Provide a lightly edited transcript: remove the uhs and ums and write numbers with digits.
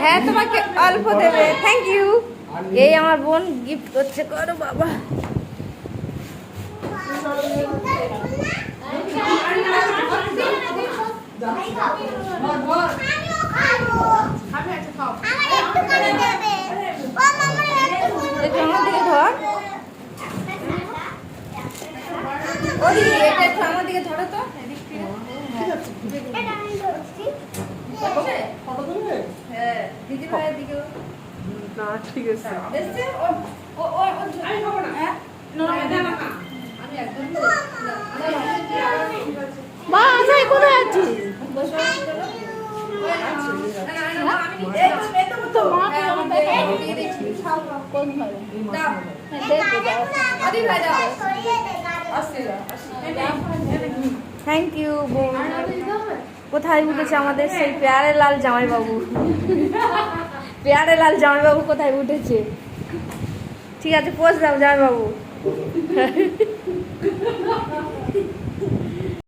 হ্যাঁ তোমাকে অল্প দেবে। Thank you. এই আমার বোন গিফট করছে, করো বাবা। আমার দিকে ধরো তো। দিদি ভাইয়ের দিকে না ঠিক আছে। মা আচ্ছা কোথায় আছিস? থ্যাংক ইউ বোন। কোথায় উঠেছে আমাদের সেই পেয়ারে লাল জামাইবাবু? পেয়ারে লাল জামাইবাবু কোথায় উঠেছে? ঠিক আছে, পোজ দাও জামাইবাবু।